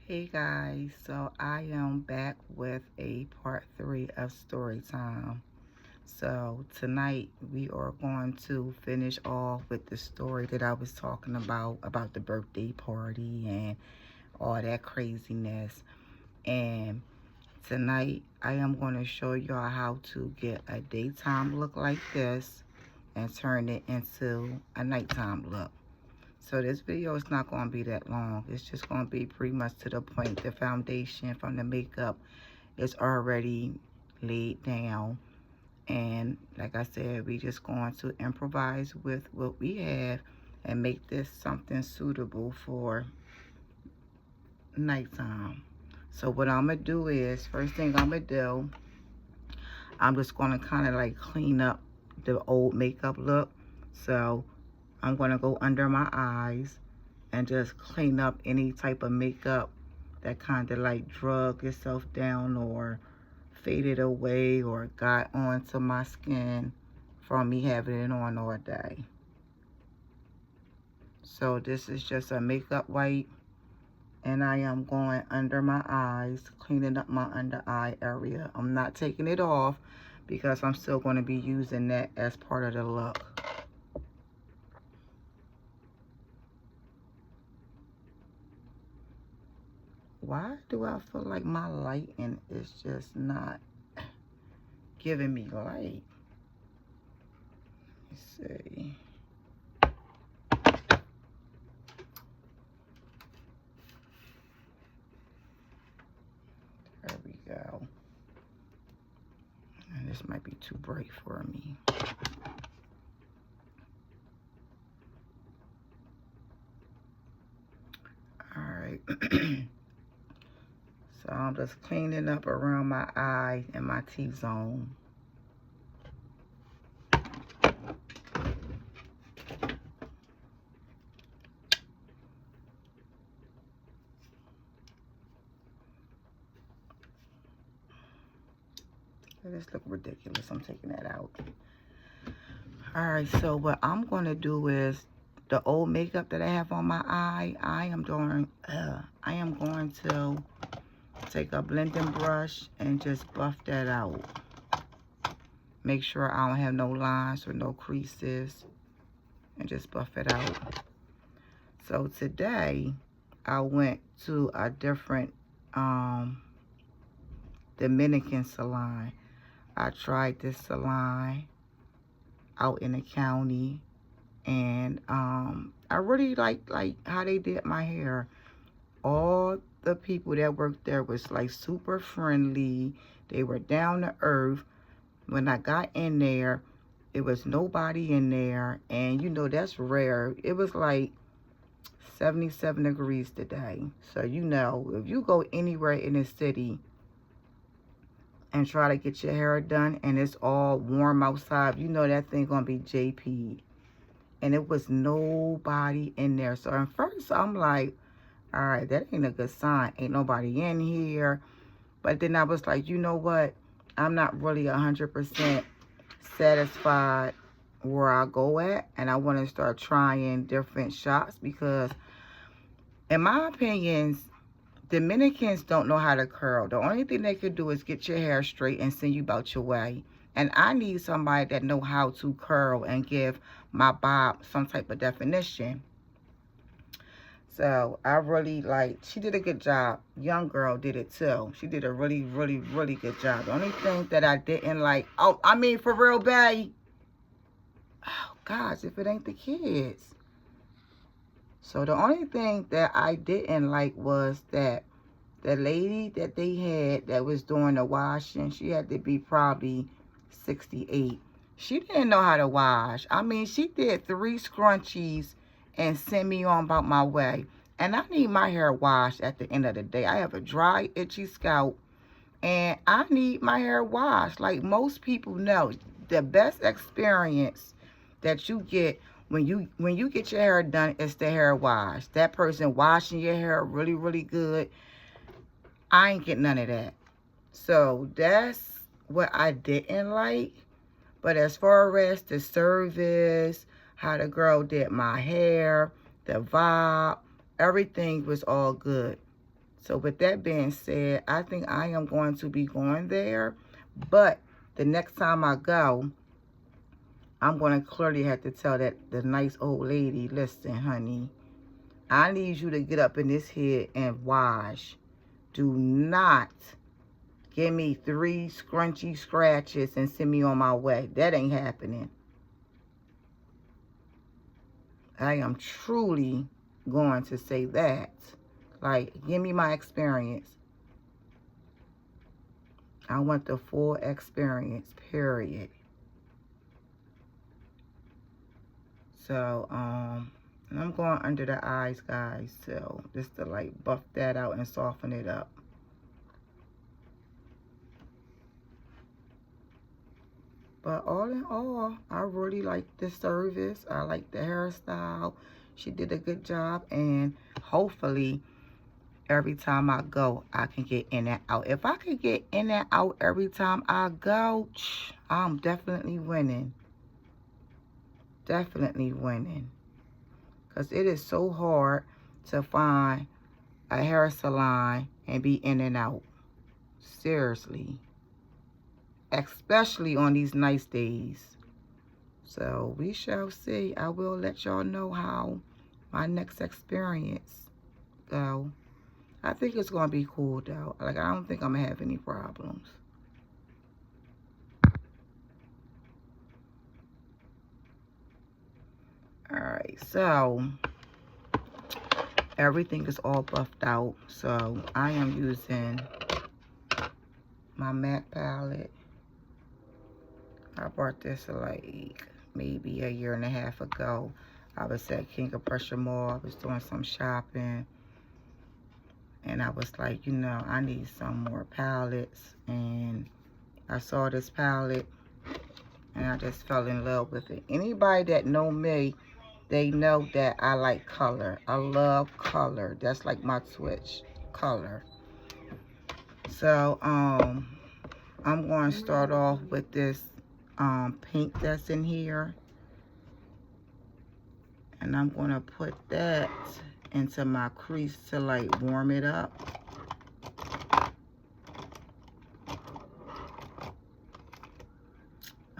Hey guys, so I am back with a part 3 of story time. So tonight we are going to finish off with the story that I was talking about the birthday party and all that craziness. And tonight I am going to show y'all how to get a daytime look like this and turn it into a nighttime look. So this video is not going to be that long. It's just going to be pretty much to the point. The foundation from the makeup is already laid down. And like I said, we just going to improvise with what we have and make this something suitable for nighttime. So what I'm going to do is, first thing I'm going to do, I'm just going to kind of like clean up the old makeup look. So I'm going to go under my eyes and just clean up any type of makeup that kind of like drug itself down or faded away or got onto my skin from me having it on all day. So this is just a makeup wipe, and I am going under my eyes, cleaning up my under eye area. I'm not taking it off because I'm still going to be using that as part of the look. Why do I feel like my lighting is just not giving me light? Let's see. There we go. And this might be too bright for me. All right. So I'm just cleaning up around my eye and my T-zone. This look ridiculous. I'm taking that out. All right, so what I'm going to do is the old makeup that I have on my eye, I am going to take a blending brush and just buff that out. Make sure I don't have no lines or no creases, and just buff it out. So today I went to a different Dominican salon. I tried this salon out in the county, and I really like how they did my hair. All the people that worked there was like super friendly. They were down to earth. When I got in there, it was nobody in there, and you know that's rare. It was like 77 degrees today. So you know, if you go anywhere in the city and try to get your hair done and it's all warm outside, you know that thing gonna be JP. And it was nobody in there. So at first I'm like, all right, that ain't a good sign. Ain't nobody in here. But then I was like, you know what? I'm not really 100% satisfied where I go at. And I want to start trying different shops because, in my opinions, Dominicans don't know how to curl. The only thing they could do is get your hair straight and send you about your way. And I need somebody that know how to curl and give my bob some type of definition. So I really she did a good job. Young girl did it too. She did a really, really, really good job. The only thing that I didn't like, oh, I mean, for real, bae. Oh, gosh, if it ain't the kids. So the only thing that I didn't like was that the lady that they had that was doing the washing, she had to be probably 68. She didn't know how to wash. I mean, she did 3 scrunchies and sent me on about my way. And I need my hair washed at the end of the day. I have a dry, itchy scalp, and I need my hair washed. Like most people know, the best experience that you get when you get your hair done is the hair wash. That person washing your hair really, really good. I ain't get none of that. So that's what I didn't like. But as far as the service, how the girl did my hair, the vibe, everything was all good. So with that being said, I think I am going to be going there. But the next time I go, I'm going to clearly have to tell the nice old lady, listen, honey, I need you to get up in this head and wash. Do not give me 3 scrunchy scratches and send me on my way. That ain't happening. I am truly going to say that. Like, give me my experience. I want the full experience, period. So, and I'm going under the eyes, guys. So, just to like buff that out and soften it up. But all in all, I really like the service. I like the hairstyle. She did a good job. And hopefully, every time I go, I can get in and out. If I could get in and out every time I go, I'm definitely winning. Definitely winning. Because it is so hard to find a hair salon and be in and out. Seriously. Especially on these nice days. So we shall see. I will let y'all know how my next experience go. I think it's going to be cool though. Like, I don't think I'm going to have any problems. Alright, so everything is all buffed out. So I am using my MAC palette. I bought this like maybe a year and a half ago. I was at King of Prussia Mall. I was doing some shopping. And I was like, you know, I need some more palettes. And I saw this palette. And I just fell in love with it. Anybody that know me, they know that I like color. I love color. That's like my switch, color. So, I'm going to start off with this pink that's in here. And I'm going to put that into my crease to like warm it up.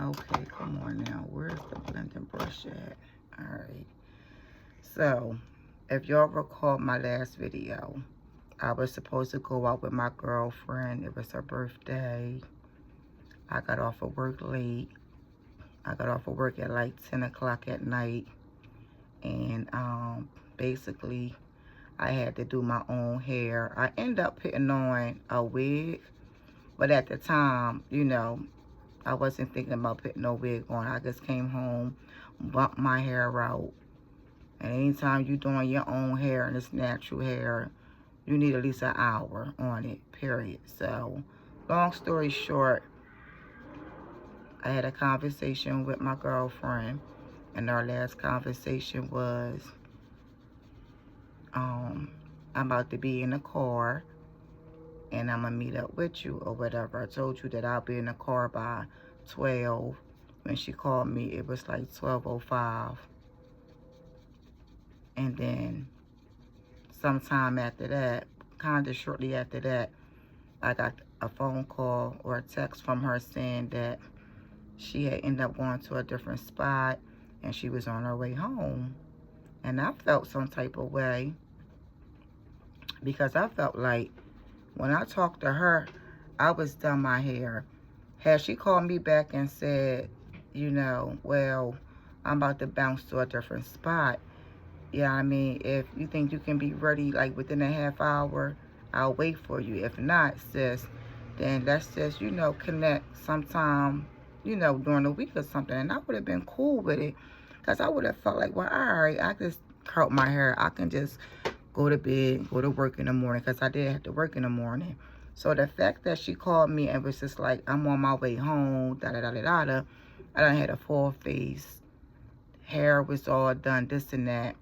Okay, come on now. Where's the blending brush at? Alright. So, if y'all recall my last video, I was supposed to go out with my girlfriend. It was her birthday. I got off of work late. I got off of work at like 10 o'clock at night. And basically, I had to do my own hair. I ended up putting on a wig. But at the time, you know, I wasn't thinking about putting no wig on. I just came home, bumped my hair out. And anytime you're doing your own hair and it's natural hair, you need at least an hour on it, period. So, long story short, I had a conversation with my girlfriend. And our last conversation was, I'm about to be in the car. And I'm going to meet up with you or whatever. I told you that I'll be in the car by 12. When she called me, it was like 12:05. And then sometime after that, kind of shortly after that, I got a phone call or a text from her saying that she had ended up going to a different spot and she was on her way home. And I felt some type of way because I felt like when I talked to her, I was done my hair. Had she called me back and said, you know, well, I'm about to bounce to a different spot. Yeah, I mean, if you think you can be ready like within a half hour, I'll wait for you. If not, sis, then let's just, you know, connect sometime, you know, during the week or something. And I would have been cool with it because I would have felt like, well, all right, I just curl my hair. I can just go to bed, go to work in the morning because I did have to work in the morning. So the fact that she called me and was just like, I'm on my way home, da-da-da-da-da-da. I done had a full face. Hair was all done, this and that.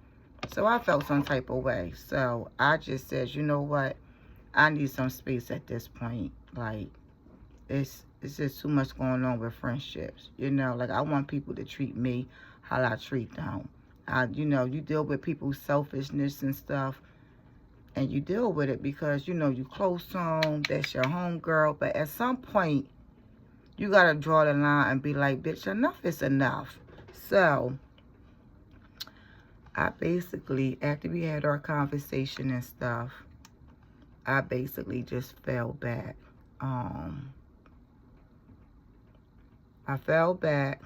So I felt some type of way. So I just said, you know what? I need some space at this point. Like, it's just too much going on with friendships. You know, like I want people to treat me how I treat them. You know, you deal with people's selfishness and stuff. and you deal with it because, you know, you close home, that's your home girl. But at some point, you got to draw the line and be like, bitch, enough is enough. So, I basically, after we had our conversation and stuff, I basically just fell back. I fell back.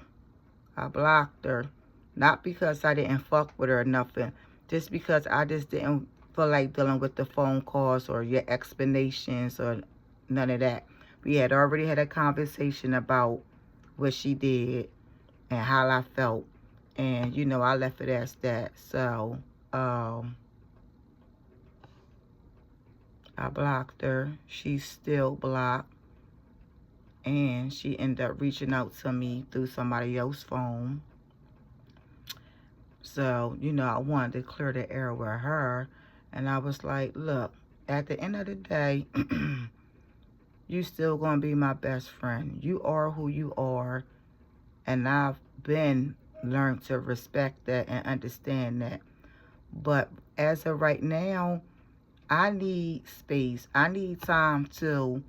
I blocked her. Not because I didn't fuck with her or nothing. Just because I just didn't feel like dealing with the phone calls or your explanations or none of that. We had already had a conversation about what she did and how I felt. And, you know, I left it as that. So, I blocked her. She's still blocked. And she ended up reaching out to me through somebody else's phone. So, you know, I wanted to clear the air with her. And I was like, look, at the end of the day, you still going to be my best friend. You are who you are. And I've been learned to respect that and understand that. But as of right now, I need space. I need time to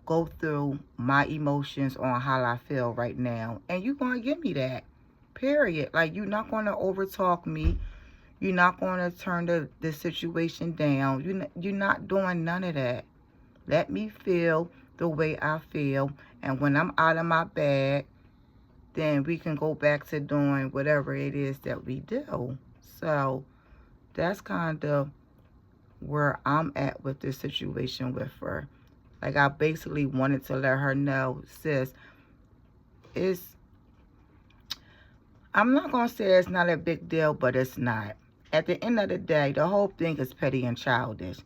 go through my emotions on how I feel right now. And you're going to give me that. Period. Like, you're not going to overtalk me. You're not going to turn the situation down. You're not doing none of that. Let me feel the way I feel. And when I'm out of my bag, then we can go back to doing whatever it is that we do. So that's kind of where I'm at with this situation with her. Like, I basically wanted to let her know, sis, I'm not going to say it's not a big deal, but it's not. At the end of the day, the whole thing is petty and childish.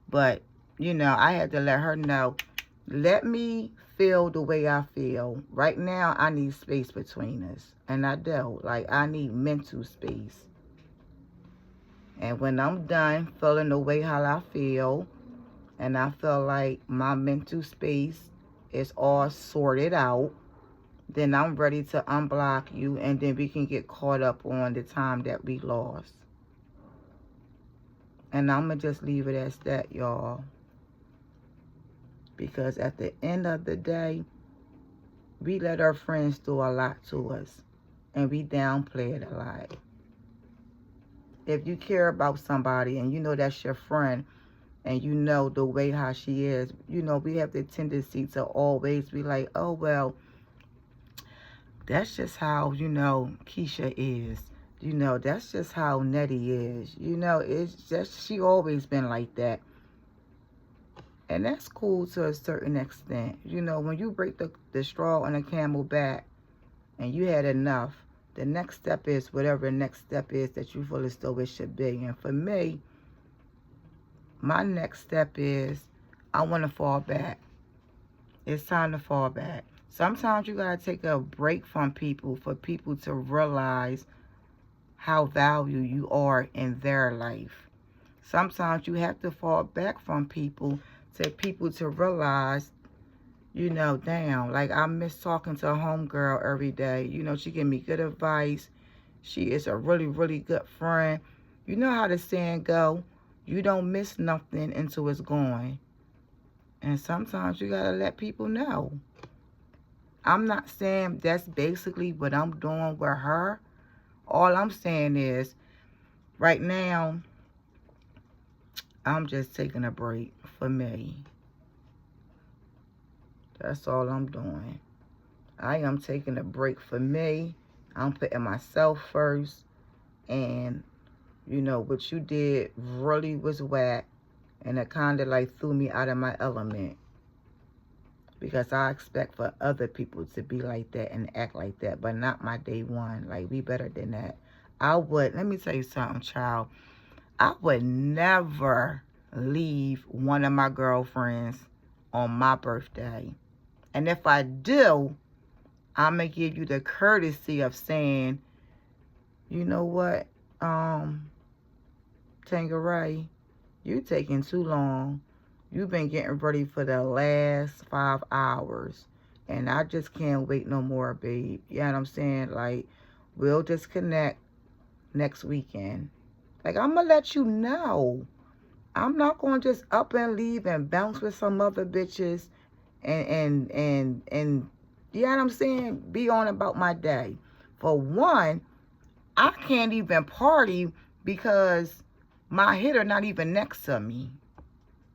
But, you know, I had to let her know, let me feel the way I feel. Right now, I need space between us. And I do. Like, I need mental space. And when I'm done feeling the way how I feel, and I feel like my mental space is all sorted out, then I'm ready to unblock you, and then we can get caught up on the time that we lost. And I'm going to just leave it as that, y'all. Because at the end of the day, we let our friends do a lot to us. And we downplay it a lot. If you care about somebody and you know that's your friend, and you know the way how she is, you know, we have the tendency to always be like, oh, well, that's just how, you know, Keisha is. You know, that's just how Nettie is. You know, it's just, she always been like that. And that's cool to a certain extent. You know, when you break the straw on a camel back and you had enough, the next step is whatever the next step is that you feel as though it should be. And for me, my next step is I want to fall back. It's time to fall back. Sometimes you got to take a break from people for people to realize how valuable you are in their life. Sometimes you have to fall back from people to realize, you know, damn, like I miss talking to a homegirl every day. You know, she give me good advice. She is a really, really good friend. You know how the saying go, you don't miss nothing until it's gone. And sometimes you got to let people know. I'm not saying that's basically what I'm doing with her. All I'm saying is, right now, I'm just taking a break for me. That's all I'm doing. I am taking a break for me. I'm putting myself first. And, you know, what you did really was whack. And it kind of like threw me out of my element. Because I expect for other people to be like that and act like that. But not my day one. Like, we better than that. Let me tell you something, child. I would never leave one of my girlfriends on my birthday. And if I do, I'm going to give you the courtesy of saying, you know what, Tangeray, you taking too long. You've been getting ready for the last 5 hours. And I just can't wait no more, babe. You know what I'm saying? Like, we'll just connect next weekend. Like, I'm going to let you know. I'm not going to just up and leave and bounce with some other bitches and you know what I'm saying? Be on about my day. For one, I can't even party because my hitter not even next to me.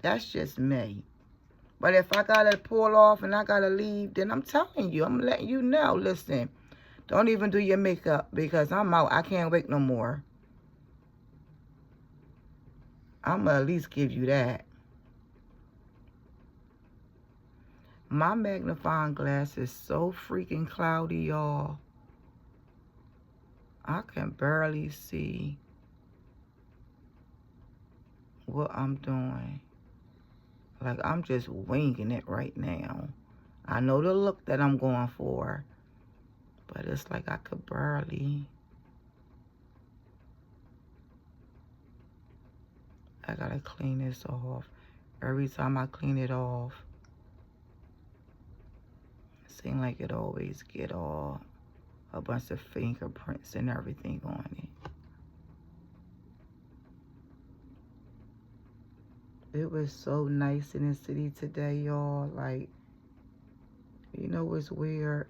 That's just me. But if I gotta pull off and I gotta leave, then I'm telling you, I'm letting you know. Listen, don't even do your makeup because I'm out. I can't wait no more. I'm gonna at least give you that. My magnifying glass is so freaking cloudy, y'all. I can barely see what I'm doing. Like, I'm just winging it right now. I know the look that I'm going for, but it's like I could barely. I gotta clean this off. Every time I clean it off, it seems like it always get all a bunch of fingerprints and everything on it. It was so nice in the city today, y'all. Like, you know what's weird?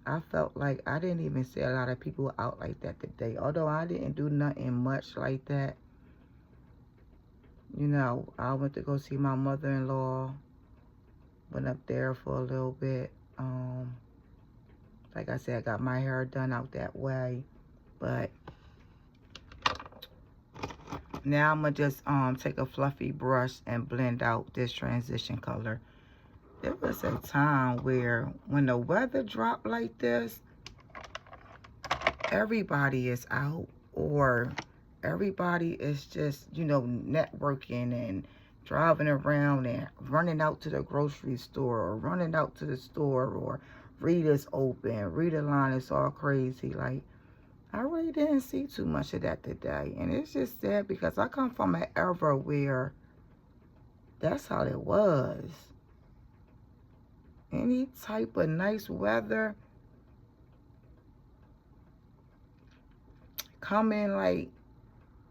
I felt like I didn't even see a lot of people out like that today. Although I didn't do nothing much like that. You know, I went to go see my mother-in-law. Went up there for a little bit. Like I said, I got my hair done out that way. But now I'm going to just take a fluffy brush and blend out this transition color. There was a time where when the weather dropped like this, everybody is out or everybody is just, you know, networking and driving around and running out to the grocery store or running out to the store or Rita's open, Rita line is all crazy. Like, I really didn't see too much of that today. And it's just sad because I come from an era where that's how it was. Any type of nice weather coming like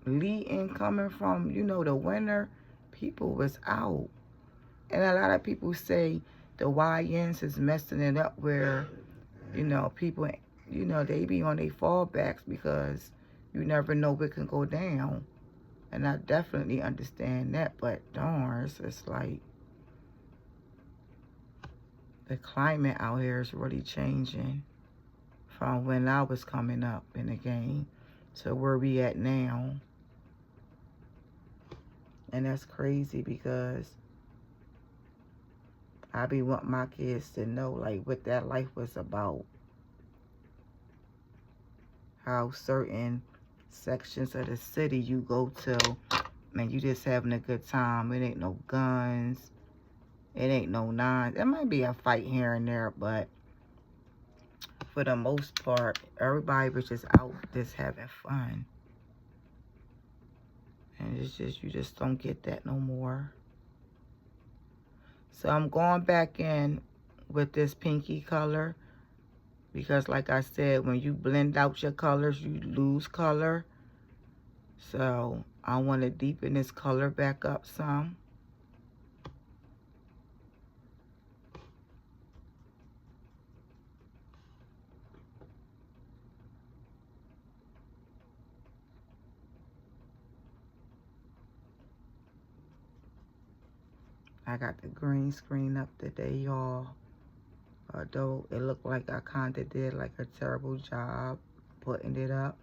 leading coming from, you know, the winter, people was out. And a lot of people say the YNs is messing it up where, you know, people, you know, they be on their fallbacks because you never know what can go down. And I definitely understand that, but darn, it's like the climate out here is really changing from when I was coming up in the game to where we at now. And that's crazy because I be wanting my kids to know like what that life was about. How certain sections of the city you go to and you just having a good time. It ain't no guns. It ain't no nines. There might be a fight here and there, but for the most part, everybody was just out just having fun. And it's just, you just don't get that no more. So I'm going back in with this pinky color because like I said, when you blend out your colors, you lose color. So I want to deepen this color back up some. I got the green screen up today, y'all. Although it looked like I kind of did like a terrible job putting it up.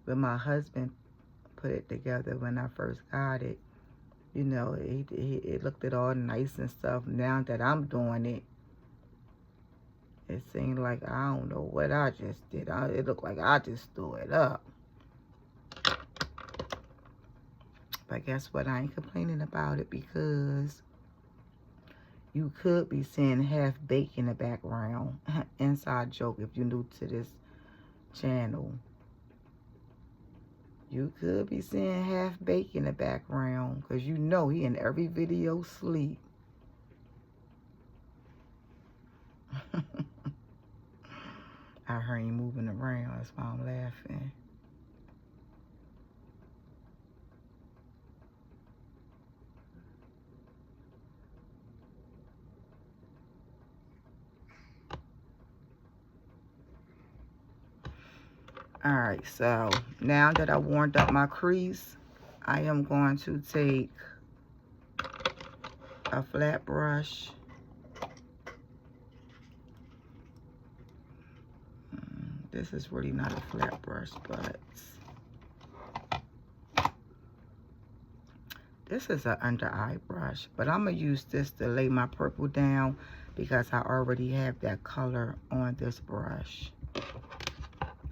But my husband put it together when I first got it. You know, it looked it all nice and stuff. Now that I'm doing it, it seemed like I don't know what I just did. It looked like I just threw it up. But guess what? I ain't complaining about it because you could be seeing half baked in the background. Inside joke if you're new to this channel. You could be seeing half baked in the background because you know he in every video sleep. I heard him moving around. That's why I'm laughing. Alright, so now that I warmed up my crease, I am going to take a flat brush. This is really not a flat brush, but this is an under eye brush. But I'm going to use this to lay my purple down because I already have that color on this brush.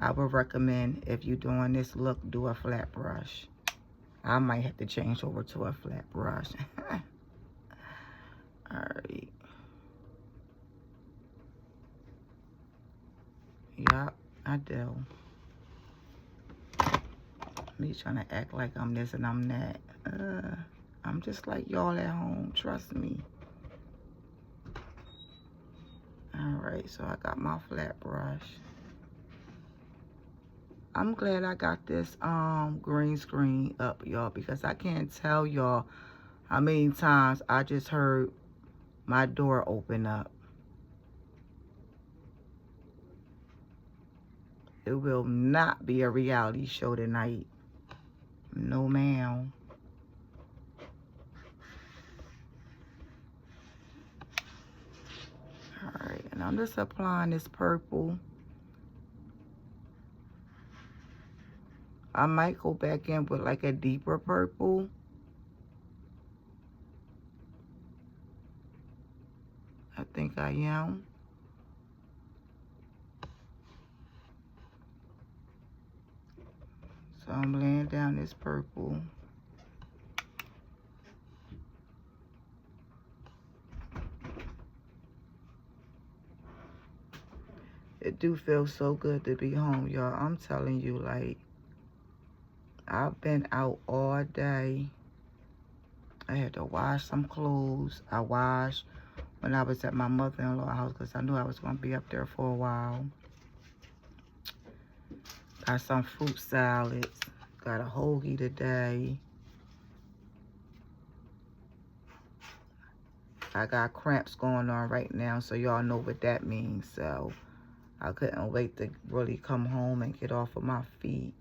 I would recommend, if you're doing this look, do a flat brush. I might have to change over to a flat brush. Alright. Yup, I do. Me trying to act like I'm this and I'm that. I'm just like y'all at home. Trust me. Alright, so I got my flat brush. I'm glad I got this green screen up, y'all, because I can't tell y'all how many times I just heard my door open up. It will not be a reality show tonight. No, ma'am. Alright, and I'm just applying this purple. I might go back in with like a deeper purple. I think I am. So I'm laying down this purple. It do feel so good to be home, y'all. I'm telling you, like, I've been out all day. I had to wash some clothes. I washed when I was at my mother-in-law's house because I knew I was going to be up there for a while. Got some fruit salads. Got a hoagie today. I got cramps going on right now, so y'all know what that means. So I couldn't wait to really come home and get off of my feet,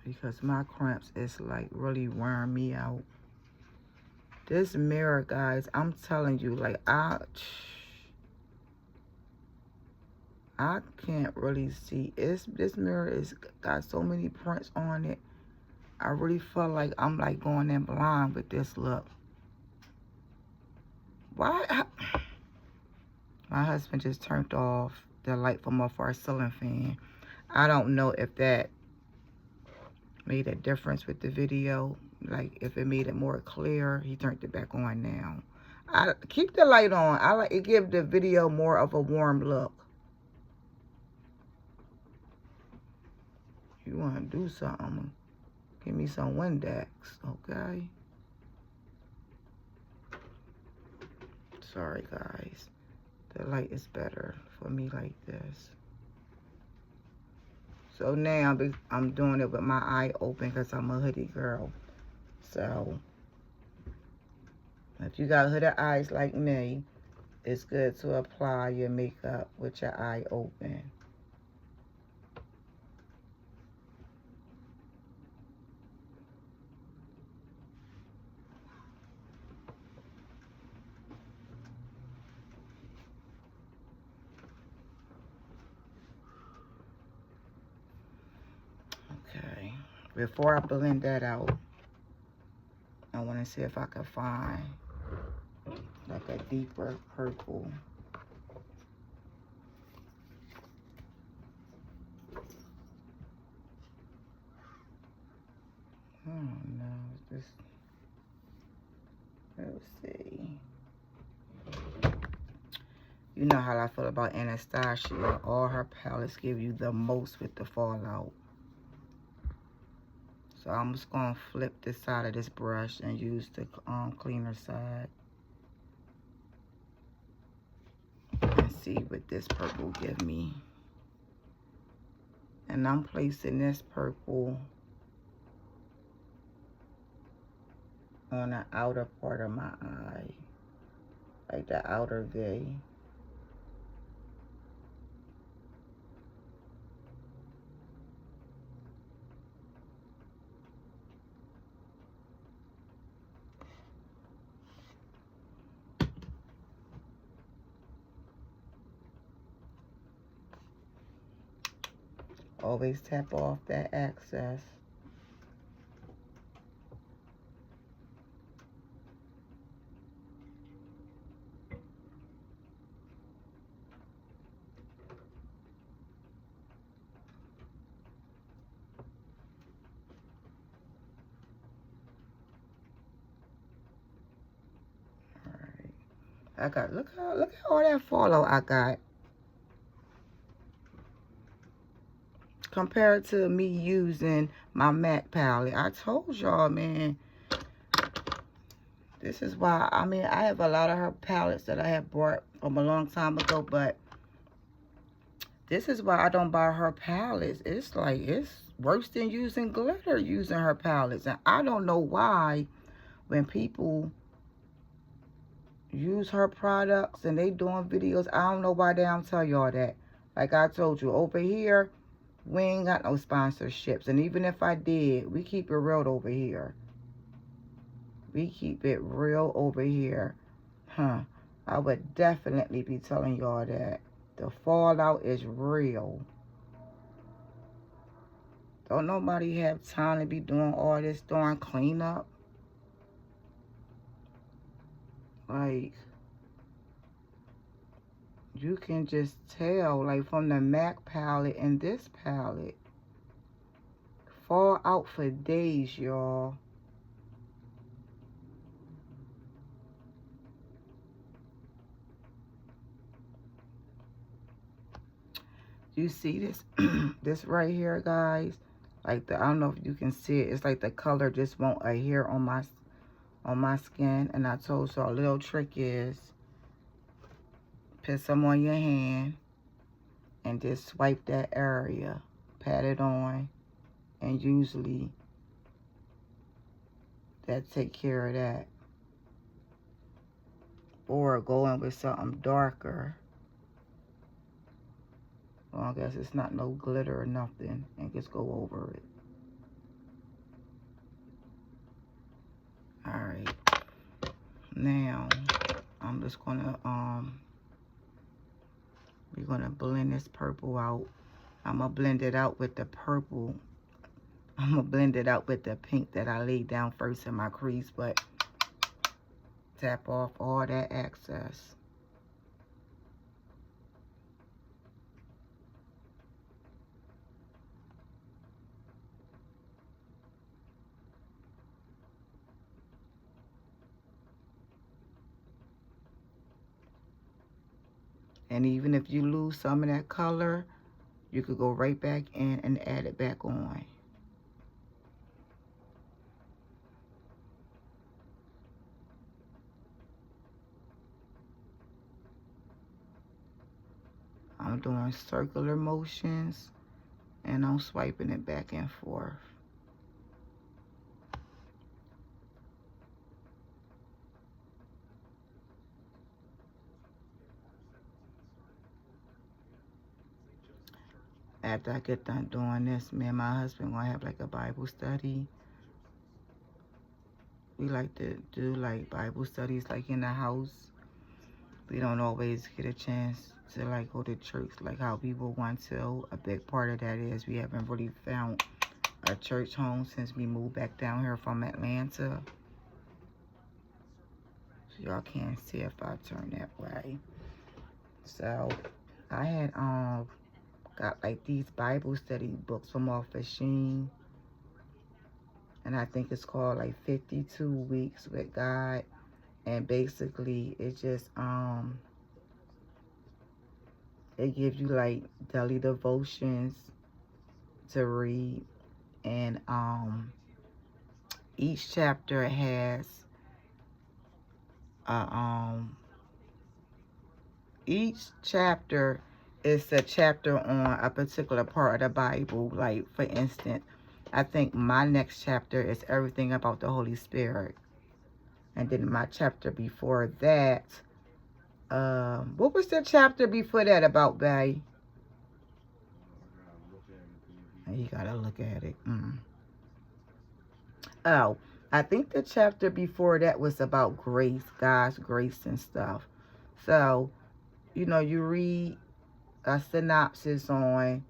because my cramps is like really wearing me out. This mirror, guys, I'm telling you, like, I can't really see. This mirror is got so many prints on it. I really feel like I'm like going in blind with this look. Why? My husband just turned off the light from off our ceiling fan. I don't know if that made a difference with the video. Like, if it made it more clear. He turned it back on now. I keep the light on. I like it, give the video more of a warm look. You want to do something, give me some Windex, okay? Sorry, guys. The light is better for me like this. So now I'm doing it with my eye open because I'm a hoodie girl. So if you got hooded eyes like me, it's good to apply your makeup with your eye open. Okay. Before I blend that out, I want to see if I can find like a deeper purple. Oh no, this. Let's see. You know how I feel about Anastasia. All her palettes give you the most with the fallout. So I'm just gonna flip this side of this brush and use the cleaner side and see what this purple give me. And I'm placing this purple on the outer part of my eye, like the outer V. Always tap off that access. I got, look at all that fallout I got. Compared to me using my MAC palette. I told y'all, man. This is why, I mean, I have a lot of her palettes that I have bought from a long time ago, but this is why I don't buy her palettes. It's like, it's worse than using glitter using her palettes. And I don't know why when people use her products and they doing videos, I don't know why they don't tell y'all that. Like I told you, over here, we ain't got no sponsorships. And even if I did, we keep it real over here. We keep it real over here. I would definitely be telling y'all that. The fallout is real. Don't nobody have time to be doing all this darn cleanup. Like, you can just tell, like, from the MAC palette and this palette. Fall out for days, y'all. You see this? This right here, guys. Like, I don't know if you can see it. It's like the color just won't adhere on my skin. And I told you a little trick is put some on your hand and just swipe that area, pat it on, and usually that take care of that. Or go in with something darker. Well, I guess it's not no glitter or nothing, and just go over it. Alright. Now, I'm just gonna, we're gonna blend this purple out. I'm gonna blend it out with the purple. I'm gonna blend it out with the pink that I laid down first in my crease, but tap off all that excess. And even if you lose some of that color, you could go right back in and add it back on. I'm doing circular motions and I'm swiping it back and forth. After I get done doing this, me and my husband gonna have like a Bible study. We like to do like Bible studies like in the house. We don't always get a chance to like go to church like how people want to. A big part of that is we haven't really found a church home since we moved back down here from Atlanta. So y'all can't see if I turn that way. So I had got like these Bible study books from off of Shein. And I think it's called like 52 Weeks with God. And basically it just it gives you like daily devotions to read. And each chapter has each chapter is a chapter on a particular part of the Bible. Like, for instance, I think my next chapter is everything about the Holy Spirit. And then my chapter before that, what was the chapter before that about, babe? You gotta look at it. Oh, I think the chapter before that was about grace, God's grace and stuff. So, you know, you read a synopsis on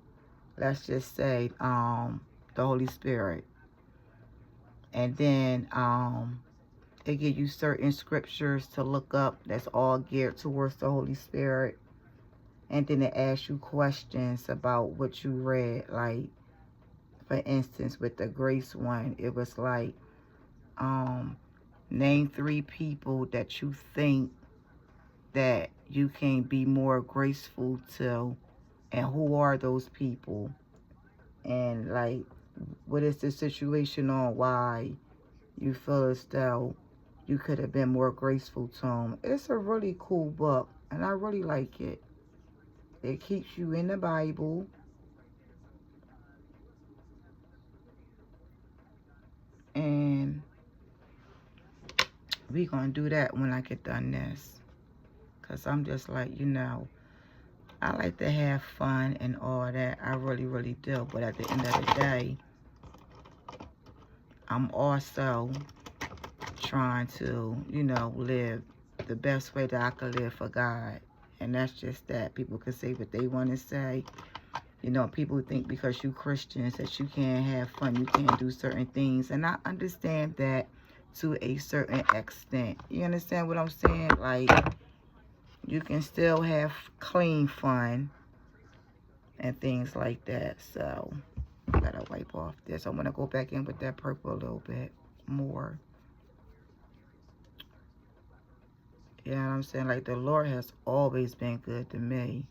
let's just say, the Holy Spirit. And then they give you certain scriptures to look up that's all geared towards the Holy Spirit. And then it asks you questions about what you read. Like, for instance, with the grace one, it was like, name 3 people that you think that you can be more graceful to, and who are those people, and like, what is the situation on why you feel as though you could have been more graceful to them. It's a really cool book, and I really like it. It keeps you in the Bible. And we gonna do that when I get done this. Because I'm just like, I like to have fun and all that. I really, really do. But at the end of the day, I'm also trying to, live the best way that I could live for God. And that's just that. People can say what they want to say. People think because you Christians that you can't have fun, you can't do certain things. And I understand that to a certain extent. You understand what I'm saying? Like, you can still have clean fun and things like that. So, I gotta wipe off this. I'm gonna go back in with that purple a little bit more. You know what I'm saying? Like, the Lord has always been good to me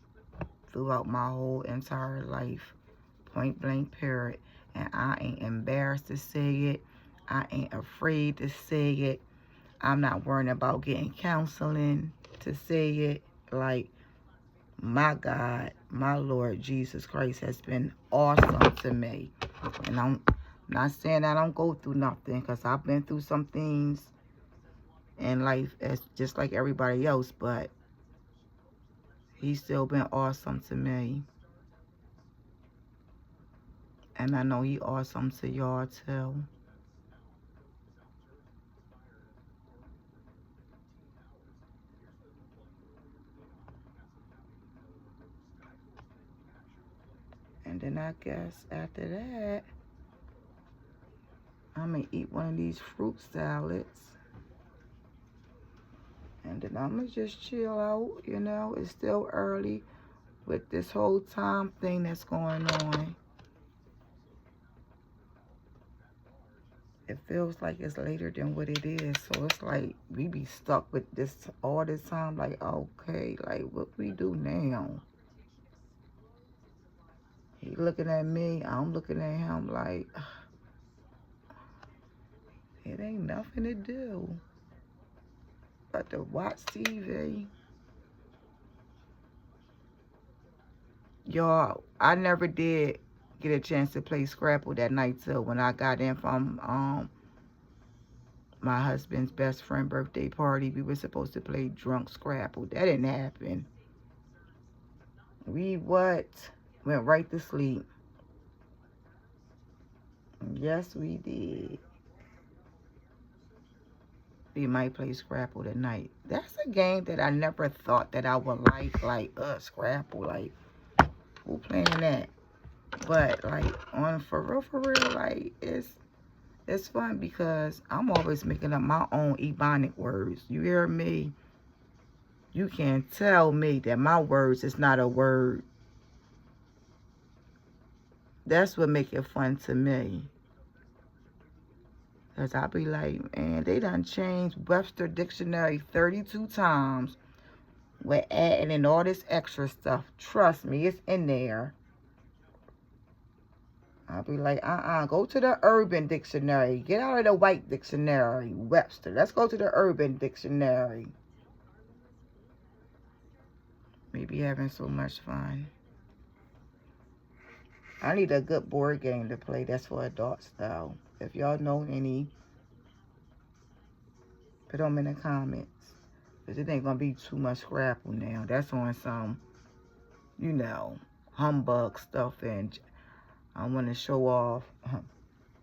throughout my whole entire life. Point blank period. And I ain't embarrassed to say it. I ain't afraid to say it. I'm not worrying about getting counseling to say it. Like, my God, my Lord Jesus Christ has been awesome to me. And I'm not saying I don't go through nothing, because I've been through some things in life as just like everybody else, but he's still been awesome to me. And I know he awesome to y'all too. And then I guess after that, I'm going to eat one of these fruit salads. And then I'm going to just chill out, It's still early with this whole time thing that's going on. It feels like it's later than what it is. So it's like we be stuck with this all this time. Like, okay, like, what we do now? He looking at me. I'm looking at him like, it ain't nothing to do but to watch TV. Y'all, I never did get a chance to play Scrabble that night till when I got in from my husband's best friend birthday party. We were supposed to play drunk Scrabble. That didn't happen. We went right to sleep. Yes, we did. We might play Scrabble tonight. That's a game that I never thought that I would like Scrabble. Like, who playing that? But, like, for real, like, it's fun because I'm always making up my own Ebonic words. You hear me? You can't tell me that my words is not a word. That's what make it fun to me. Because I be like, man, they done changed Webster Dictionary 32 times. We're adding in all this extra stuff. Trust me, it's in there. I'll be like, go to the Urban Dictionary. Get out of the White Dictionary, Webster. Let's go to the Urban Dictionary. We be having so much fun. I need a good board game to play that's for adults, though. If y'all know any, put them in the comments. Because it ain't going to be too much Scrabble now. That's on some, humbug stuff. And I want to show off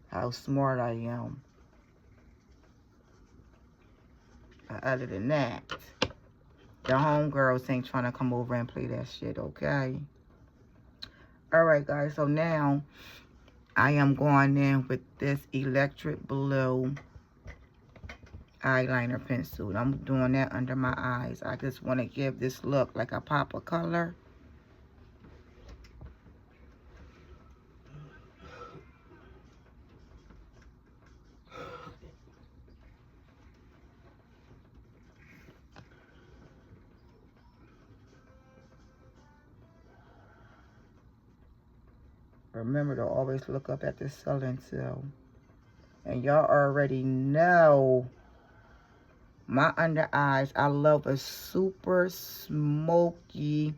how smart I am. But other than that, the homegirls ain't trying to come over and play that shit, okay? Alright guys, so now I am going in with this electric blue eyeliner pencil. I'm doing that under my eyes. I just want to give this look like a pop of color. Remember to always look up at the ceiling too. And y'all already know my under eyes. I love a super smoky,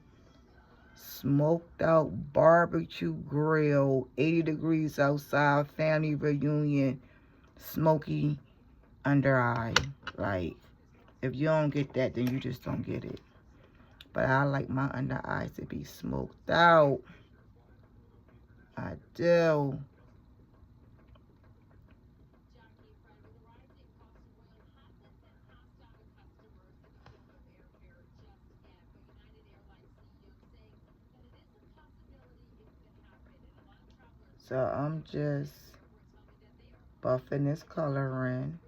smoked out barbecue grill, 80 degrees outside, family reunion, smoky under eye. Like, if you don't get that, then you just don't get it. But I like my under eyes to be smoked out. I do. So I'm just buffing this color in.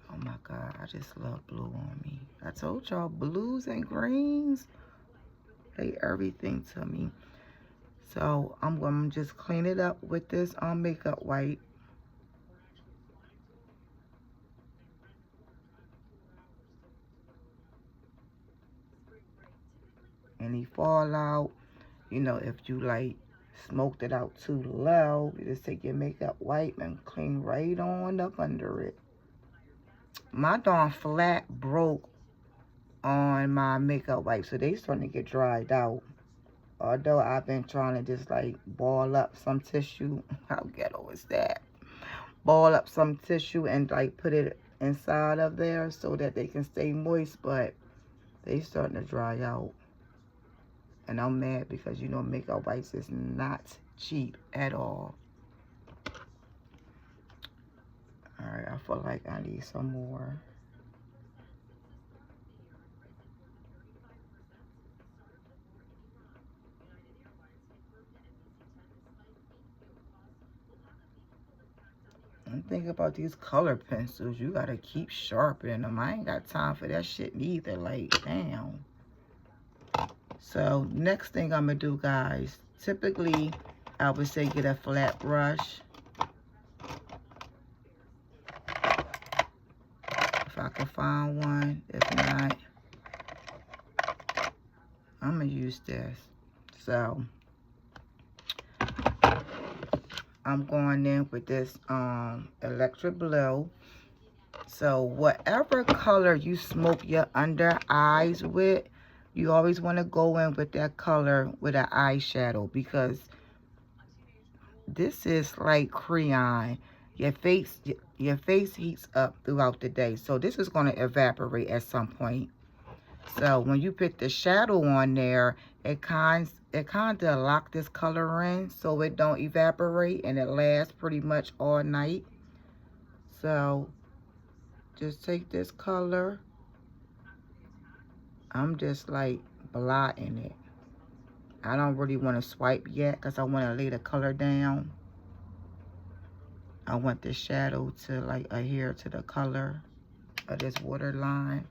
Oh my God, I just love blue on me. I told y'all, blues and greens, they everything to me. So I'm going to just clean it up with this makeup wipe. Any fallout, you know, if you like smoked it out too low, you just take your makeup wipe and clean right on up under it. My darn flat broke on my makeup wipe, so they starting to get dried out. Although I've been trying to just like ball up some tissue. How ghetto is that? Ball up some tissue and like put it inside of there so that they can stay moist, but they starting to dry out. And I'm mad because, you know, makeup wipes is not cheap at all. Alright, I feel like I need some more. I'm thinking about these color pencils. You gotta keep sharpening them. I ain't got time for that shit neither. Like, damn. So, next thing I'm gonna do, guys. Typically, I would say get a flat brush. If I can find one. If not, I'm gonna use this. So, I'm going in with this electric blue. So whatever color you smoke your under eyes with, you always want to go in with that color with an eyeshadow, because this is like crayon. Your face heats up throughout the day, so this is going to evaporate at some point. So when you put the shadow on there, it kind of lock this color in so it don't evaporate, and it lasts pretty much all night. So just take this color. I'm just like blotting it. I don't really want to swipe yet because I want to lay the color down. I want the shadow to like adhere to the color of this waterline.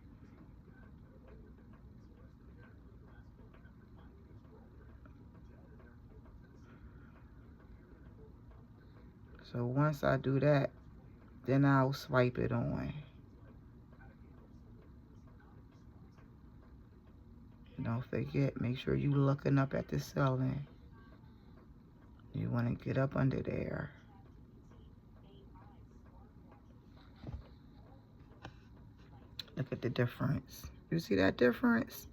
So once I do that, then I'll swipe it on. Don't forget, make sure you looking up at the ceiling. You want to get up under there. Look at the difference. You see that difference?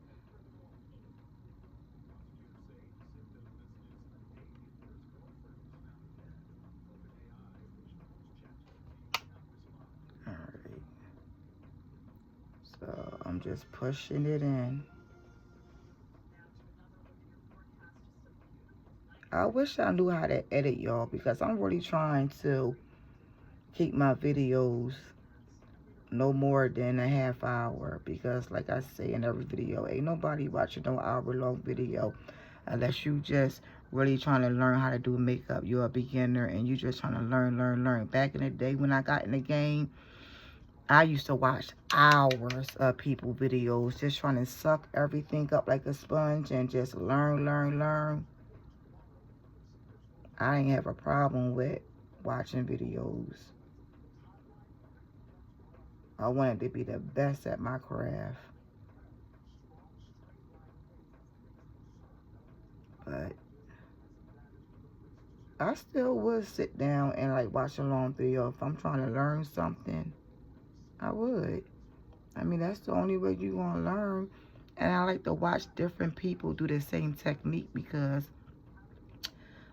Alright. So I'm just pushing it in. I wish I knew how to edit, y'all, because I'm really trying to keep my videos no more than a half hour, because like I say in every video, ain't nobody watching no hour-long video unless you just really trying to learn how to do makeup. You're a beginner and you just trying to learn. Back in the day when I got in the game, I used to watch hours of people videos, just trying to suck everything up like a sponge and just learn. I ain't have a problem with watching videos. I wanted to be the best at my craft. But I still would sit down and like watch a long video. If I'm trying to learn something, I would. I mean, that's the only way you're going to learn. And I like to watch different people do the same technique, because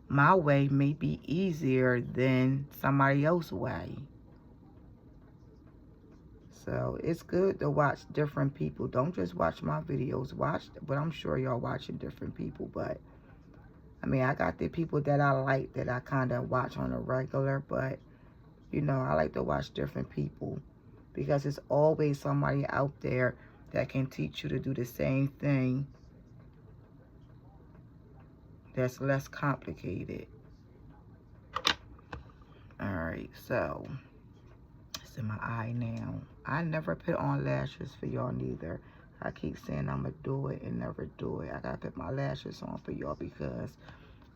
my way may be easier than somebody else's way. So it's good to watch different people. Don't just watch my videos. But I'm sure y'all watching different people. But I mean, I got the people that I like that I kind of watch on a regular. But, you know, I like to watch different people, because there's always somebody out there that can teach you to do the same thing that's less complicated. Alright, so it's in my eye now. I never put on lashes for y'all neither. I keep saying I'm going to do it and never do it. I got to put my lashes on for y'all, because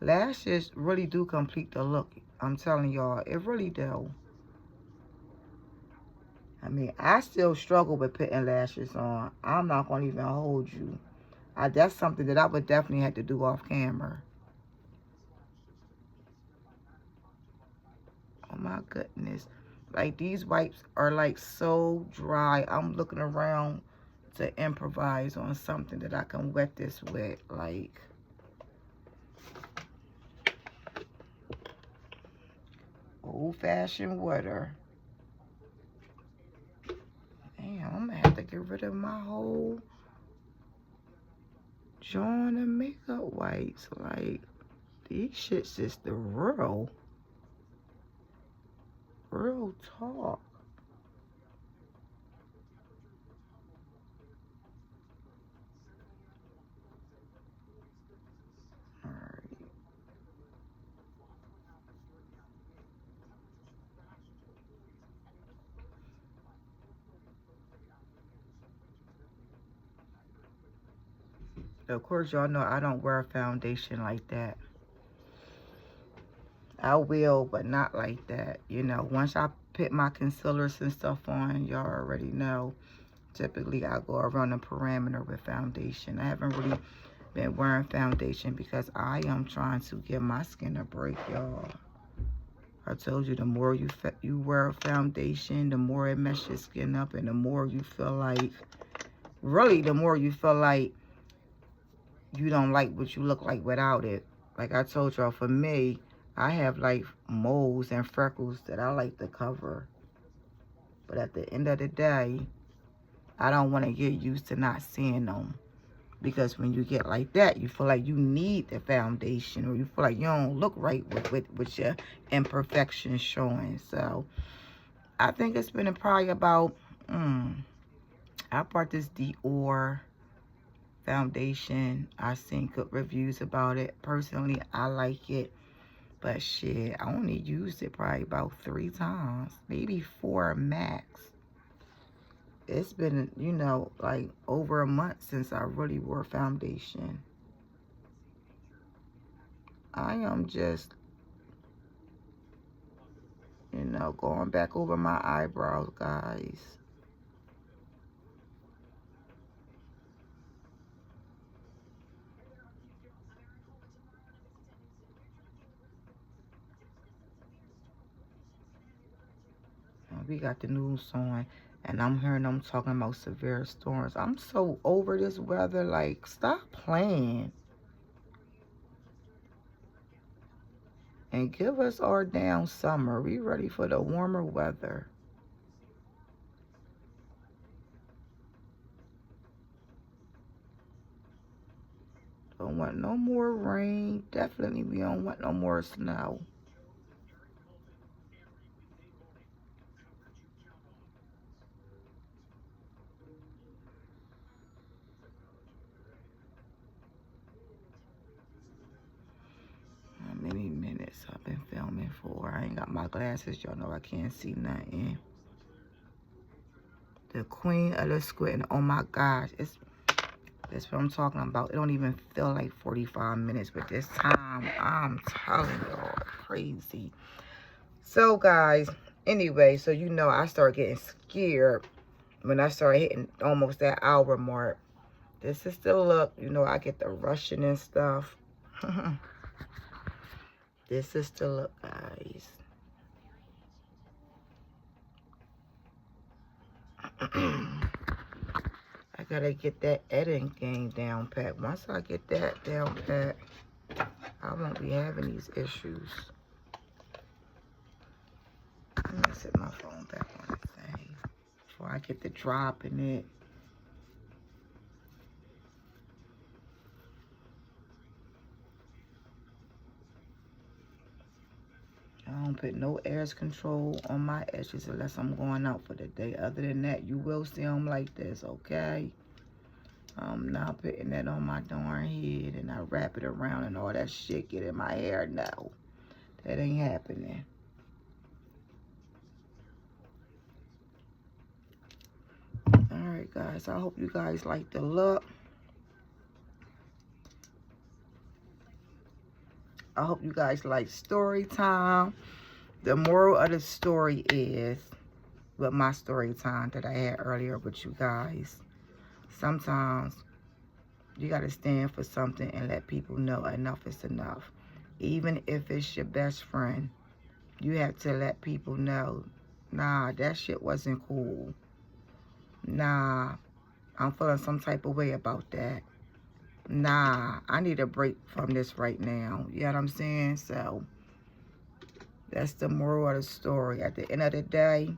lashes really do complete the look. I'm telling y'all, it really do. I mean, I still struggle with putting lashes on. I'm not going to even hold you. That's something that I would definitely have to do off camera. Oh my goodness. Like, these wipes are like so dry. I'm looking around to improvise on something that I can wet this with. Like, old-fashioned water. Damn, I'm gonna have to get rid of my whole joint of makeup wipes. Like, these shits is the real talk. Alright. Of course, y'all know I don't wear a foundation like that. I will, but not like that. You know, once I put my concealers and stuff on, y'all already know. Typically, I go around the perimeter with foundation. I haven't really been wearing foundation because I am trying to give my skin a break, y'all. I told you, the more you wear foundation, the more it messes your skin up, and the more you feel like, really, the more you feel like you don't like what you look like without it. Like I told y'all, for me, I have like moles and freckles that I like to cover. But at the end of the day, I don't want to get used to not seeing them. Because when you get like that, you feel like you need the foundation, or you feel like you don't look right with your imperfections showing. So I think it's been probably about, I bought this Dior foundation. I've seen good reviews about it. Personally, I like it. But shit, I only used it probably about 3 times. Maybe 4 max. It's been, you know, like over a month since I really wore foundation. I am just, you know, going back over my eyebrows, guys. We got the news on, and I'm hearing them talking about severe storms. I'm so over this weather. Like, stop playing. And give us our damn summer. We ready for the warmer weather. Don't want no more rain. Definitely we don't want no more snow. looking for. I ain't got my glasses. Y'all know I can't see nothing. The Queen of the Squid. Oh my gosh. That's what I'm talking about. It don't even feel like 45 minutes. But this time, I'm telling y'all, crazy. So, guys, anyway, so you know I started getting scared when I started hitting almost that hour mark. This is the look. You know, I get the rushing and stuff. This is the look, guys. I gotta get that editing game down pat. Once I get that down pat, I won't be having these issues. Let me set my phone back on the thing before I get the drop in it. I don't put no edge control on my edges unless I'm going out for the day. Other than that, you will see them like this, okay? I'm not putting that on my darn head and I wrap it around and all that shit get in my hair. No, that ain't happening. Alright, guys, I hope you guys like the look. I hope you guys like story time. The moral of the story is, with my story time that I had earlier with you guys, sometimes you got to stand for something and let people know enough is enough. Even if it's your best friend, you have to let people know, nah, that shit wasn't cool. Nah, I'm feeling some type of way about that. Nah, I need a break from this right now. You know what I'm saying? So, that's the moral of the story. At the end of the day,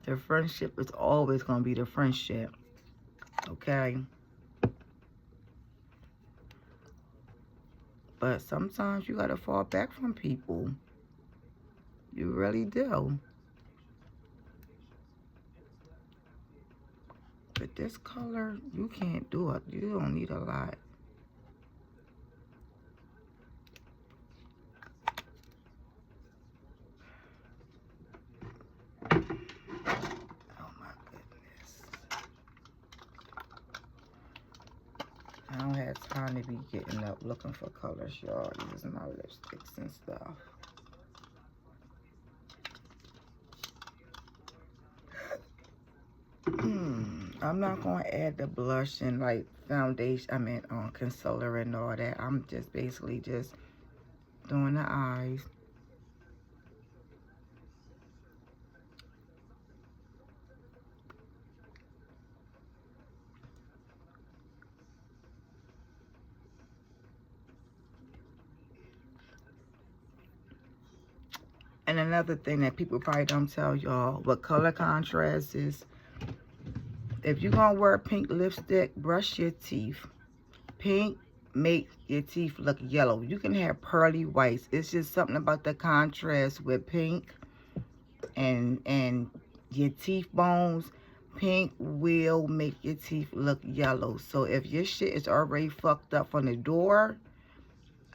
the friendship is always going to be the friendship. Okay? But sometimes you got to fall back from people. You really do. But this color, you can't do it. You don't need a lot. Oh my goodness. I don't have time to be getting up looking for colors, y'all. Using my lipsticks and stuff. I'm not going to add the blush and like foundation, concealer and all that. I'm just basically just doing the eyes. And another thing that people probably don't tell y'all, what color contrast is, if you're going to wear pink lipstick, brush your teeth. Pink make your teeth look yellow. You can have pearly whites. It's just something about the contrast with pink and your teeth bones. Pink will make your teeth look yellow. So if your shit is already fucked up from the door,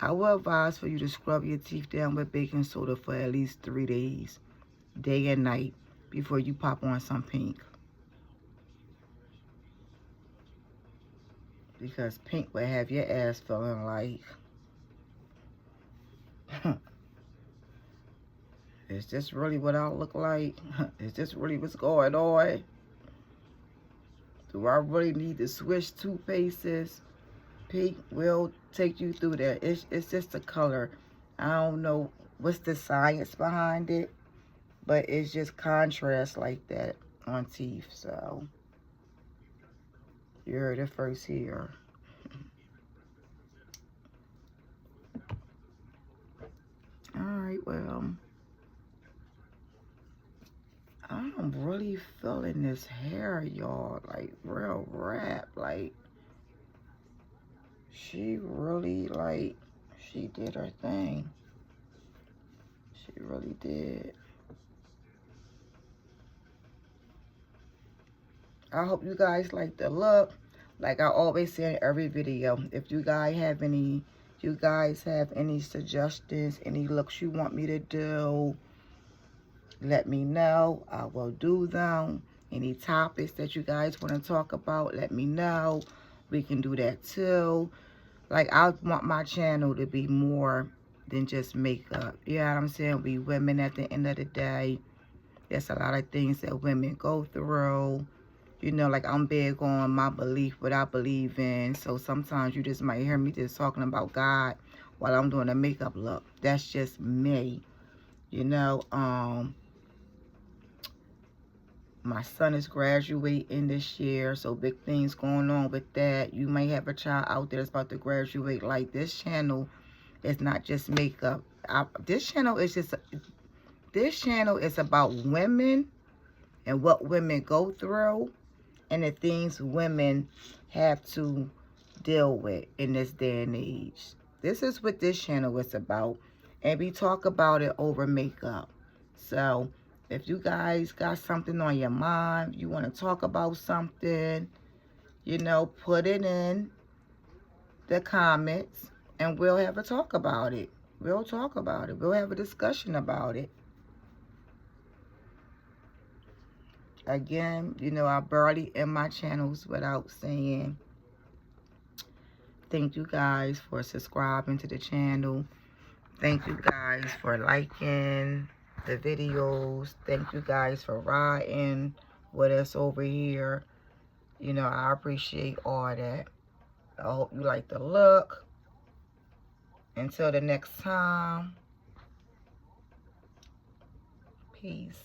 I will advise for you to scrub your teeth down with baking soda for at least 3 days, day and night, before you pop on some pink. Because pink will have your ass feeling like, is this really what I look like? Is this really what's going on? Do I really need to switch toothpastes? Pink will take you through that. It's just a color. I don't know what's the science behind it, but it's just contrast like that on teeth. So you heard it first here. Alright, well, I'm really feeling this hair, y'all. Like, real rap. Like, she really, like, she did her thing. She really did. I hope you guys like the look. Like I always say in every video, if you guys have any suggestions, any looks you want me to do, let me know. I will do them. Any topics that you guys want to talk about, let me know. We can do that too. Like, I want my channel to be more than just makeup. You know what I'm saying? We women at the end of the day. There's a lot of things that women go through. You know, like I'm big on my belief, what I believe in. So sometimes you just might hear me just talking about God while I'm doing a makeup look. That's just me. You know, my son is graduating this year, so big things going on with that. You may have a child out there that's about to graduate. Like, this channel is not just makeup. This channel is about women and what women go through and the things women have to deal with in this day and age. This is what this channel is about, and we talk about it over makeup. So if you guys got something on your mind, you want to talk about something, you know, put it in the comments and we'll have a talk about it. We'll talk about it. We'll have a discussion about it. Again, you know, I barely end my channels without saying thank you guys for subscribing to the channel. Thank you guys for liking the videos. Thank you guys for riding with us over here. You know, I appreciate all that. I hope you like the look. Until the next time, peace.